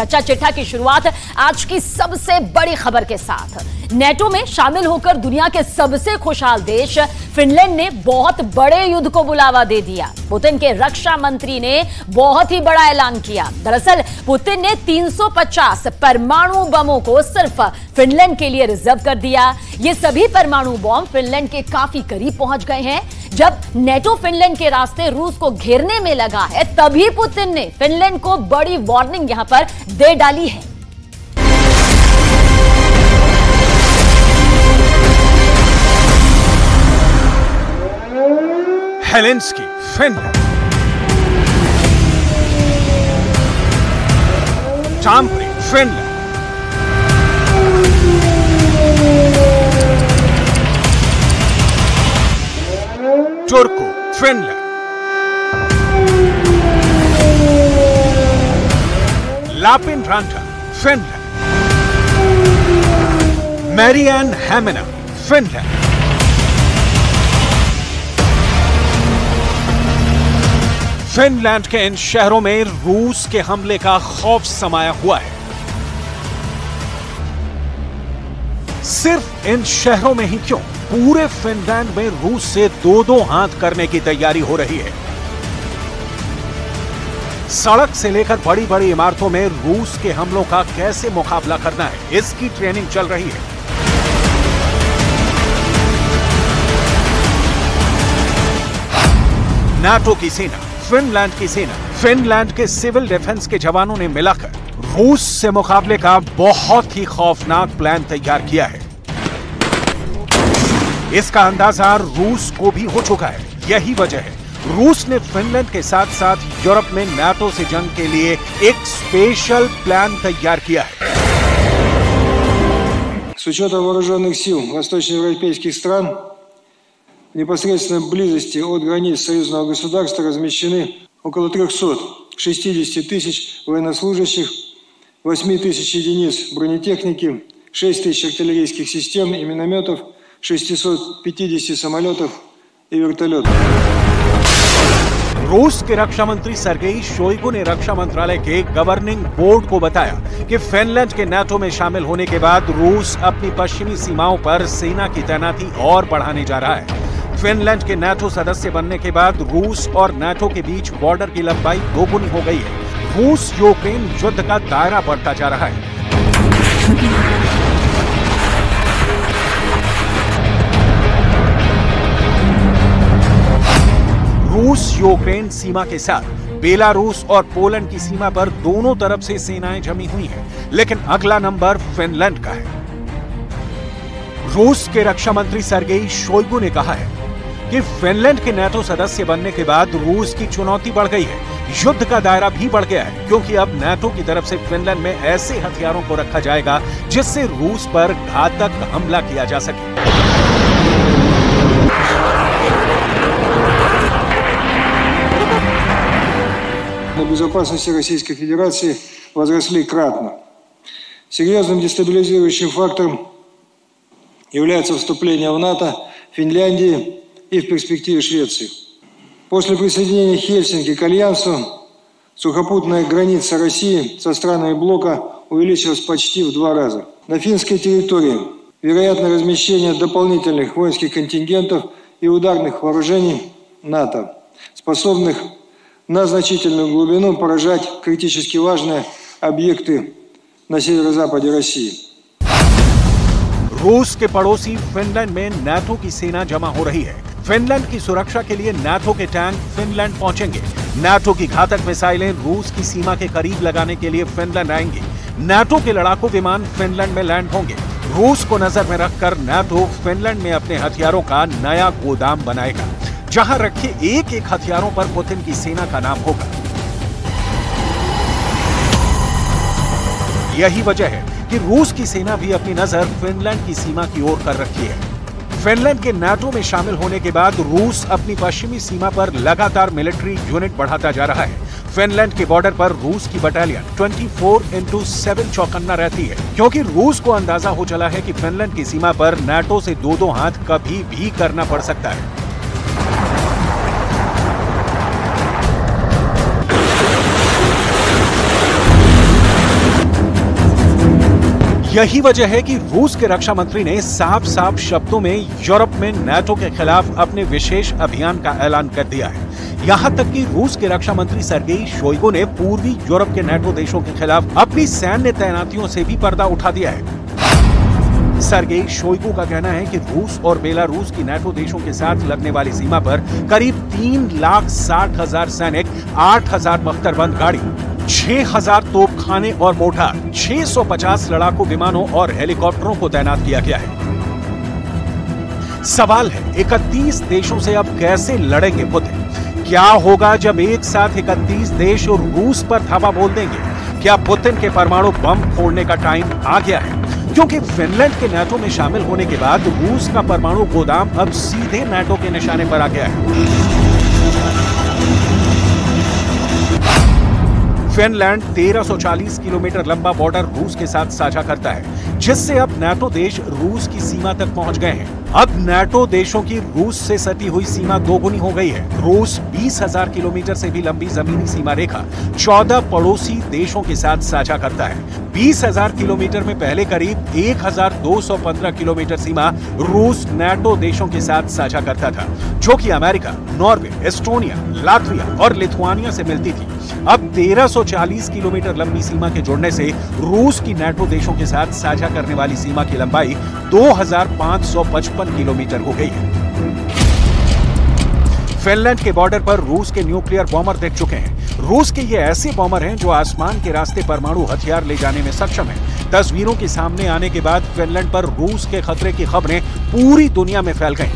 कच्चा चिट्ठा की शुरुआत आज की सबसे बड़ी खबर के साथ। नेटो में शामिल होकर दुनिया के सबसे खुशहाल देश फिनलैंड ने बहुत बड़े युद्ध को बुलावा दे दिया। पुतिन के रक्षा मंत्री ने बहुत ही बड़ा ऐलान किया। दरअसल पुतिन ने 350 परमाणु बमों को सिर्फ फिनलैंड के लिए रिजर्व कर दिया। ये सभी परमाणु बम फिनलैंड के काफी करीब पहुंच गए हैं। जब नेटो फिनलैंड के रास्ते रूस को घेरने में लगा है, तभी पुतिन ने फिनलैंड को बड़ी वार्निंग यहां पर दे डाली है। Helsinki, Finland. Tampere, Finland. Turku, Finland. Lappeenranta, Finland. Maarianhamina, Finland. Finland के इन शहरों में रूस के हमले का खौफ समाया हुआ है। सिर्फ इन शहरों में ही क्यों, पूरे फिनलैंड में रूस से दो हाथ करने की तैयारी हो रही है। सड़क से लेकर बड़ी बड़ी इमारतों में रूस के हमलों का कैसे मुकाबला करना है, इसकी ट्रेनिंग चल रही है। नाटो की सेना, फिनलैंड की सेना, फिनलैंड के सिविल डिफेंस के जवानों ने मिलकर रूस से मुकाबले का बहुत ही खौफनाक प्लान तैयार किया है। इसका अंदाजा रूस को भी हो चुका है। यही वजह है रूस ने फिनलैंड के साथ साथ यूरोप में नाटो से जंग के लिए एक स्पेशल प्लान तैयार किया है। С учетом вооруженных сил восточноевропейских стран в непосредственной близости от границ союзного государства размещены около 360 тысяч военнослужащих, 8 тысяч единиц бронетехники, 6 тысяч артиллерийских систем и минометов, 650 самолетов и вертолетов। रूस के रक्षा मंत्री सर्गेई शोइगु ने रक्षा मंत्रालय के गवर्निंग बोर्ड को बताया कि फिनलैंड के नाटो में शामिल होने के बाद रूस अपनी पश्चिमी सीमाओं पर सेना की तैनाती और बढ़ाने जा रहा है। फिनलैंड के नाटो सदस्य बनने के बाद रूस और नाटो के बीच बॉर्डर की लंबाई दोगुनी हो गई है। रूस यूक्रेन युद्ध का दायरा बढ़ता जा रहा है। रूस यूक्रेन सीमा के साथ बेलारूस और पोलैंड की सीमा पर दोनों तरफ से सेनाएं जमी हुई हैं, लेकिन अगला नंबर फिनलैंड का है। रूस के रक्षा मंत्री सर्गेई शोइगु ने कहा है कि फिनलैंड के नाटो सदस्य बनने के बाद रूस की चुनौती बढ़ गई है। युद्ध का दायरा भी बढ़ गया है, क्योंकि अब नाटो की तरफ से फिनलैंड में ऐसे हथियारों को रखा जाएगा जिससे रूस पर घातक हमला किया जा सके। Безопасности Российской Федерации возросли кратно. Серьезным дестабилизирующим фактором является вступление в НАТО Финляндии и в перспективе Швеции. После присоединения Хельсинки к Альянсу сухопутная граница России со странами блока увеличилась почти в 2 раза. На финской территории вероятно размещение дополнительных воинских контингентов и ударных вооружений НАТО, способных на значительную глубину поражать критически важные объекты на северо-западе России. रूस के पड़ोसी फिनलैंड में नाटो की सेना जमा हो रही है। फिनलैंड की सुरक्षा के लिए नाटो के टैंक फिनलैंड पहुंचेंगे। नाटो की घातक मिसाइलें रूस की सीमा के करीब लगाने के लिए फिनलैंड आएंगी। नाटो के लड़ाकू विमान फिनलैंड में लैंड होंगे। रूस को नजर में रखकर नाटो फिनलैंड में अपने हथियारों का नया गोदाम बनाएगा, जहां रखे एक एक हथियारों पर पुतिन की सेना का नाम होगा। यही वजह है कि रूस की सेना भी अपनी नजर फिनलैंड की सीमा की ओर कर रखी है। फिनलैंड के नाटो में शामिल होने के बाद रूस अपनी पश्चिमी सीमा पर लगातार मिलिट्री यूनिट बढ़ाता जा रहा है। फिनलैंड के बॉर्डर पर रूस की बटालियन 24/7 चौकन्ना रहती है, क्योंकि रूस को अंदाजा हो चला है कि फिनलैंड की सीमा पर नाटो से दो हाथ कभी भी करना पड़ सकता है। यही वजह है कि रूस के रक्षा मंत्री ने साफ साफ शब्दों में यूरोप में नाटो के खिलाफ अपने विशेष अभियान का ऐलान कर दिया है। यहां तक कि रूस के रक्षा मंत्री सर्गेई शोइगु ने पूर्वी यूरोप के नाटो देशों के खिलाफ अपनी सैन्य तैनातियों से भी पर्दा उठा दिया है। सर्गेई शोइगु का कहना है कि रूस और बेलारूस की नाटो देशों के साथ लगने वाली सीमा पर करीब 3,60,000 सैनिक, 8,000 बख्तरबंद गाड़ी, 6,000 तोपखाने और मोर्टार, 650 लड़ाकू विमानों और हेलीकॉप्टरों को तैनात किया गया है। सवाल है 31 देशों से अब कैसे लड़ेंगे पुतिन? क्या होगा जब एक साथ 31 देश और रूस पर धावा बोल देंगे? क्या पुतिन के परमाणु बम फोड़ने का टाइम आ गया है? क्योंकि फिनलैंड के नाटो में शामिल होने के बाद रूस का परमाणु गोदाम अब सीधे नाटो के निशाने पर आ गया है। फिनलैंड 1340 किलोमीटर लंबा बॉर्डर रूस के साथ साझा करता है, जिससे अब नाटो देश रूस की सीमा तक पहुंच गए हैं। अब नाटो देशों की रूस से सटी हुई सीमा दोगुनी हो गई है। रूस 20,000 किलोमीटर से भी लंबी जमीनी सीमा रेखा 14 पड़ोसी देशों के साथ साझा करता है। 20,000 किलोमीटर में पहले करीब 1,215 किलोमीटर सीमा रूस नाटो देशों के साथ साझा करता था, जो कि अमेरिका, नॉर्वे, एस्टोनिया, लातविया और लिथुआनिया से मिलती थी। अब 1340 किलोमीटर लंबी सीमा के जुड़ने से रूस की नाटो देशों के साथ साझा करने वाली सीमा की लंबाई 2,555 किलोमीटर हो गई है। फिनलैंड के बॉर्डर पर रूस के न्यूक्लियर बॉम्बर दिख चुके हैं। रूस के ये ऐसे बॉम्बर हैं जो आसमान के रास्ते परमाणु हथियार ले जाने में सक्षम हैं। तस्वीरों के सामने आने के बाद फिनलैंड पर रूस के खतरे की खबरें पूरी दुनिया में फैल गईं।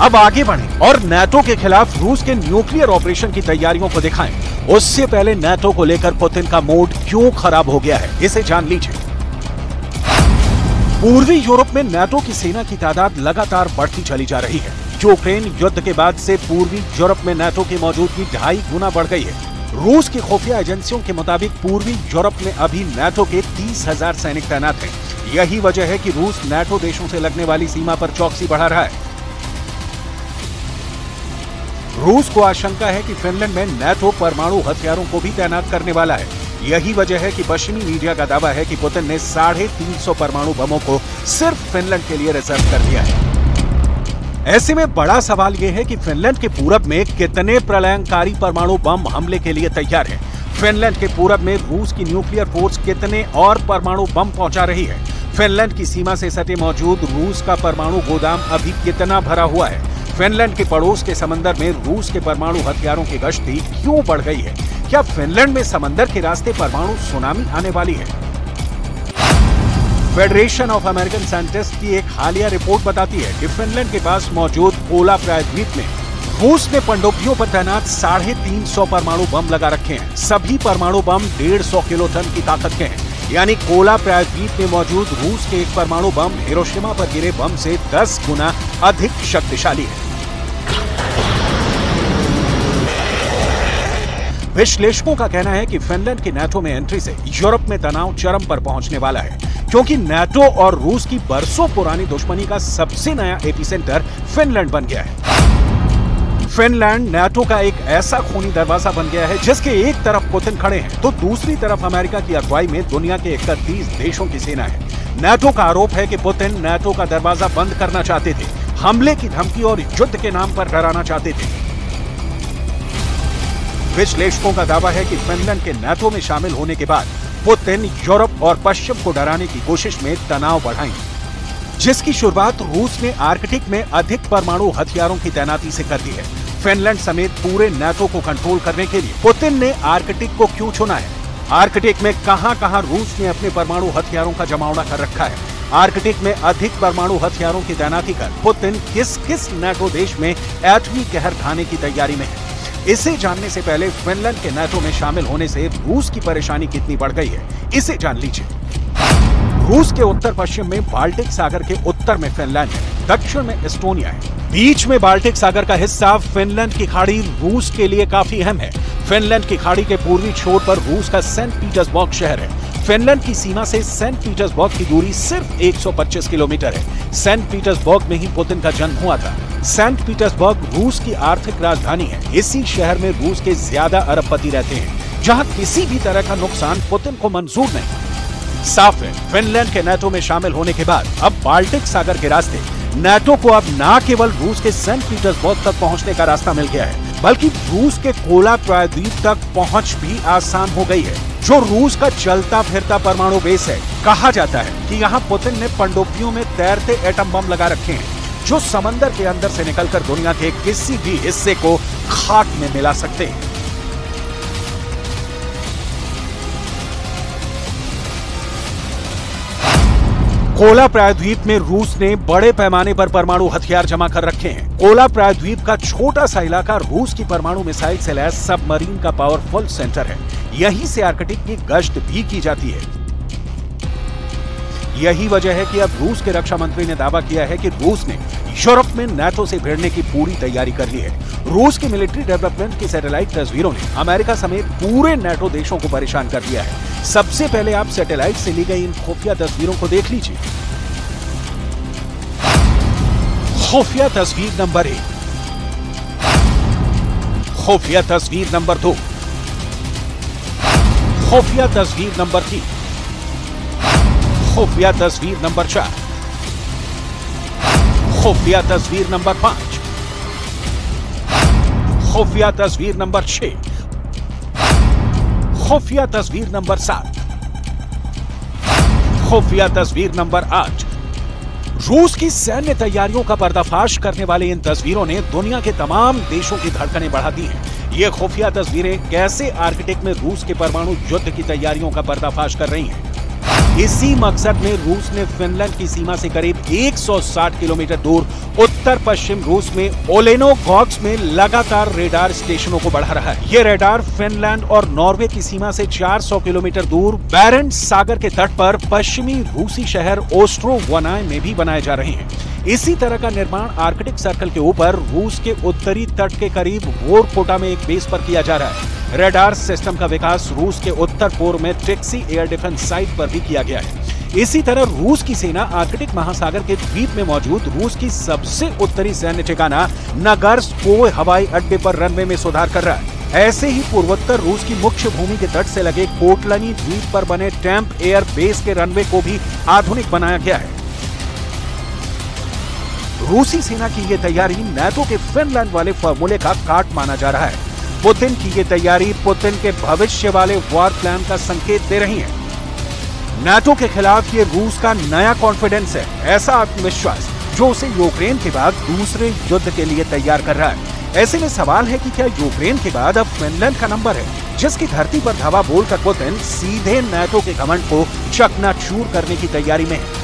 अब आगे बढ़ें और नाटो के खिलाफ रूस के न्यूक्लियर ऑपरेशन की तैयारियों को दिखाएं। उससे पहले नाटो को लेकर पुतिन का मूड क्यों खराब हो गया है, इसे जान लीजिए। पूर्वी यूरोप में नाटो की सेना की तादाद लगातार बढ़ती चली जा रही है। यूक्रेन युद्ध के बाद से पूर्वी यूरोप में नाटो की मौजूदगी 2.5 गुना बढ़ गई है। रूस की खुफिया एजेंसियों के मुताबिक पूर्वी यूरोप में अभी नाटो के 30,000 सैनिक तैनात हैं। यही वजह है कि रूस नाटो देशों से लगने वाली सीमा पर चौकसी बढ़ा रहा है। रूस को आशंका है कि फिनलैंड में नाटो परमाणु हथियारों को भी तैनात करने वाला है। यही वजह है कि पश्चिमी मीडिया का दावा है कि पुतिन ने 350 परमाणु बमों को सिर्फ फिनलैंड के लिए रिजर्व कर दिया है। ऐसे में बड़ा सवाल यह है कि फिनलैंड के पूरब में कितने प्रलयंकारी परमाणु बम हमले के लिए तैयार है। फिनलैंड के पूरब में रूस की न्यूक्लियर फोर्स कितने और परमाणु बम पहुंचा रही है। फिनलैंड की सीमा से सटे मौजूद रूस का परमाणु गोदाम अभी कितना भरा हुआ है। फिनलैंड के पड़ोस के समंदर में रूस के परमाणु हथियारों की गश्ती क्यों बढ़ गई है? क्या फिनलैंड में समंदर के रास्ते परमाणु सुनामी आने वाली है? फेडरेशन ऑफ अमेरिकन साइंटिस्ट की एक हालिया रिपोर्ट बताती है कि फिनलैंड के पास मौजूद कोला प्रायद्वीप में रूस ने पनडुब्बियों पर तैनात 350 परमाणु बम लगा रखे हैं। सभी परमाणु बम 150 किलोटन की ताकत के हैं। यानी कोला प्रायद्वीप में मौजूद रूस के एक परमाणु बम हिरोशिमा पर गिरे बम से 10 गुना अधिक शक्तिशाली है। विश्लेषकों का कहना है कि फिनलैंड की नाटो में एंट्री से यूरोप में तनाव चरम पर पहुंचने वाला है, क्योंकि नाटो और रूस की बरसों पुरानी दुश्मनी का सबसे नया एपिसेंटर फिनलैंड बन गया है। फिनलैंड नाटो का एक ऐसा खूनी दरवाजा बन गया है जिसके एक तरफ पुतिन खड़े हैं तो दूसरी तरफ अमेरिका की अगुवाई में दुनिया के 31 देशों की सेना है। नाटो का आरोप है कि पुतिन नाटो का दरवाजा बंद करना चाहते थे, हमले की धमकी और युद्ध के नाम पर डराना चाहते थे। विश्लेषकों का दावा है कि फिनलैंड के नाटो में शामिल होने के बाद पुतिन यूरोप और पश्चिम को डराने की कोशिश में तनाव बढ़ाएंगे, जिसकी शुरुआत रूस ने आर्कटिक में अधिक परमाणु हथियारों की तैनाती से कर दी है। फिनलैंड समेत पूरे नाटो को कंट्रोल करने के लिए पुतिन ने आर्कटिक को क्यों चुना है? आर्कटिक में कहां-कहां रूस ने अपने परमाणु हथियारों का जमावड़ा कर रखा है? आर्कटिक में अधिक परमाणु हथियारों की तैनाती कर पुतिन किस नाटो देश में एटमी कहर ढाने की तैयारी में है? इसे जानने से पहले फिनलैंड के नाटो में शामिल होने से रूस की परेशानी कितनी बढ़ गई है, इसे जान लीजिए। रूस के उत्तर पश्चिम में बाल्टिक सागर के उत्तर में फिनलैंड है, दक्षिण में एस्टोनिया है। बीच में बाल्टिक सागर का हिस्सा फिनलैंड की खाड़ी रूस के लिए काफी अहम है। फिनलैंड की खाड़ी के पूर्वी छोर पर रूस का सेंट पीटर्सबर्ग शहर है। फिनलैंड की सीमा से सेंट पीटर्सबर्ग की दूरी सिर्फ 125 किलोमीटर है। सेंट पीटर्सबर्ग में ही पुतिन का जन्म हुआ था। सेंट पीटर्सबर्ग रूस की आर्थिक राजधानी है। इसी शहर में रूस के ज्यादा अरबपति रहते हैं, जहां किसी भी तरह का नुकसान पुतिन को मंजूर नहीं। साफ है, फिनलैंड के नाटो में शामिल होने के बाद अब बाल्टिक सागर के रास्ते नाटो को अब न केवल रूस के सेंट पीटर्सबर्ग तक पहुंचने का रास्ता मिल गया है, बल्कि रूस के कोला प्रायद्वीप तक पहुंच भी आसान हो गई है, जो रूस का चलता फिरता परमाणु बेस है। कहा जाता है कि यहाँ पुतिन ने पनडुब्बियों में तैरते एटम बम लगा रखे हैं, जो समंदर के अंदर से निकलकर दुनिया के किसी भी हिस्से को खाक में मिला सकते हैं। कोला प्रायद्वीप में रूस ने बड़े पैमाने पर परमाणु हथियार जमा कर रखे हैं। कोला प्रायद्वीप का छोटा सा इलाका रूस की परमाणु मिसाइल से लैस सबमरीन का पावरफुल सेंटर है। यहीं से आर्कटिक की गश्त भी की जाती है। यही वजह है कि अब रूस के रक्षा मंत्री ने दावा किया है कि रूस ने यूरोप में नाटो से भिड़ने की पूरी तैयारी कर ली है। रूस की मिलिट्री डेवलपमेंट की सैटेलाइट तस्वीरों ने अमेरिका समेत पूरे नाटो देशों को परेशान कर दिया है। सबसे पहले आप सैटेलाइट से ली गई इन खुफिया तस्वीरों को देख लीजिए। खुफिया तस्वीर नंबर 1, खुफिया तस्वीर नंबर 2, खुफिया तस्वीर नंबर 3, खुफिया तस्वीर नंबर 4, खुफिया तस्वीर नंबर 5, खुफिया तस्वीर नंबर 6, खुफिया तस्वीर नंबर 7, खुफिया तस्वीर नंबर 8। रूस की सैन्य तैयारियों का पर्दाफाश करने वाली इन तस्वीरों ने दुनिया के तमाम देशों की धड़कनें बढ़ा दी हैं। ये खुफिया तस्वीरें कैसे आर्कटिक में रूस के परमाणु युद्ध की तैयारियों का पर्दाफाश कर रही हैं। इसी मकसद में रूस ने फिनलैंड की सीमा से करीब 160 किलोमीटर दूर उत्तर पश्चिम रूस में ओलेनोगॉर्स्क में लगातार रेडार स्टेशनों को बढ़ा रहा है। ये रेडार फिनलैंड और नॉर्वे की सीमा से 400 किलोमीटर दूर बैरेंट्स सागर के तट पर पश्चिमी रूसी शहर ओस्ट्रोवनाय में भी बनाए जा रहे हैं। इसी तरह का निर्माण आर्कटिक सर्कल के ऊपर रूस के उत्तरी तट के करीब वोरकोटा में एक बेस पर किया जा रहा है। रेडार सिस्टम का विकास रूस के उत्तर पूर्व में ट्रिक्सी एयर डिफेंस साइट पर भी किया गया है। इसी तरह रूस की सेना आर्कटिक महासागर के द्वीप में मौजूद रूस की सबसे उत्तरी सैन्य ठिकाना नगर्स्को हवाई अड्डे पर रनवे में सुधार कर रहा है। ऐसे ही पूर्वोत्तर रूस की मुख्य भूमि के तट से लगे कोटलनी द्वीप पर बने टैंप एयर बेस के रनवे को भी आधुनिक बनाया गया है। रूसी सेना की ये तैयारी नाटो के फिनलैंड वाले फॉर्मूले का काट माना जा रहा है। पुतिन की ये तैयारी पुतिन के भविष्य वाले वॉर प्लान का संकेत दे रही है। नाटो के खिलाफ ये रूस का नया कॉन्फिडेंस है, ऐसा आत्मविश्वास जो उसे यूक्रेन के बाद दूसरे युद्ध के लिए तैयार कर रहा है। ऐसे में सवाल है कि क्या यूक्रेन के बाद अब फिनलैंड का नंबर है, जिसकी धरती पर धावा बोलकर पुतिन सीधे नाटो के घमंड को चकनाचूर करने की तैयारी में है।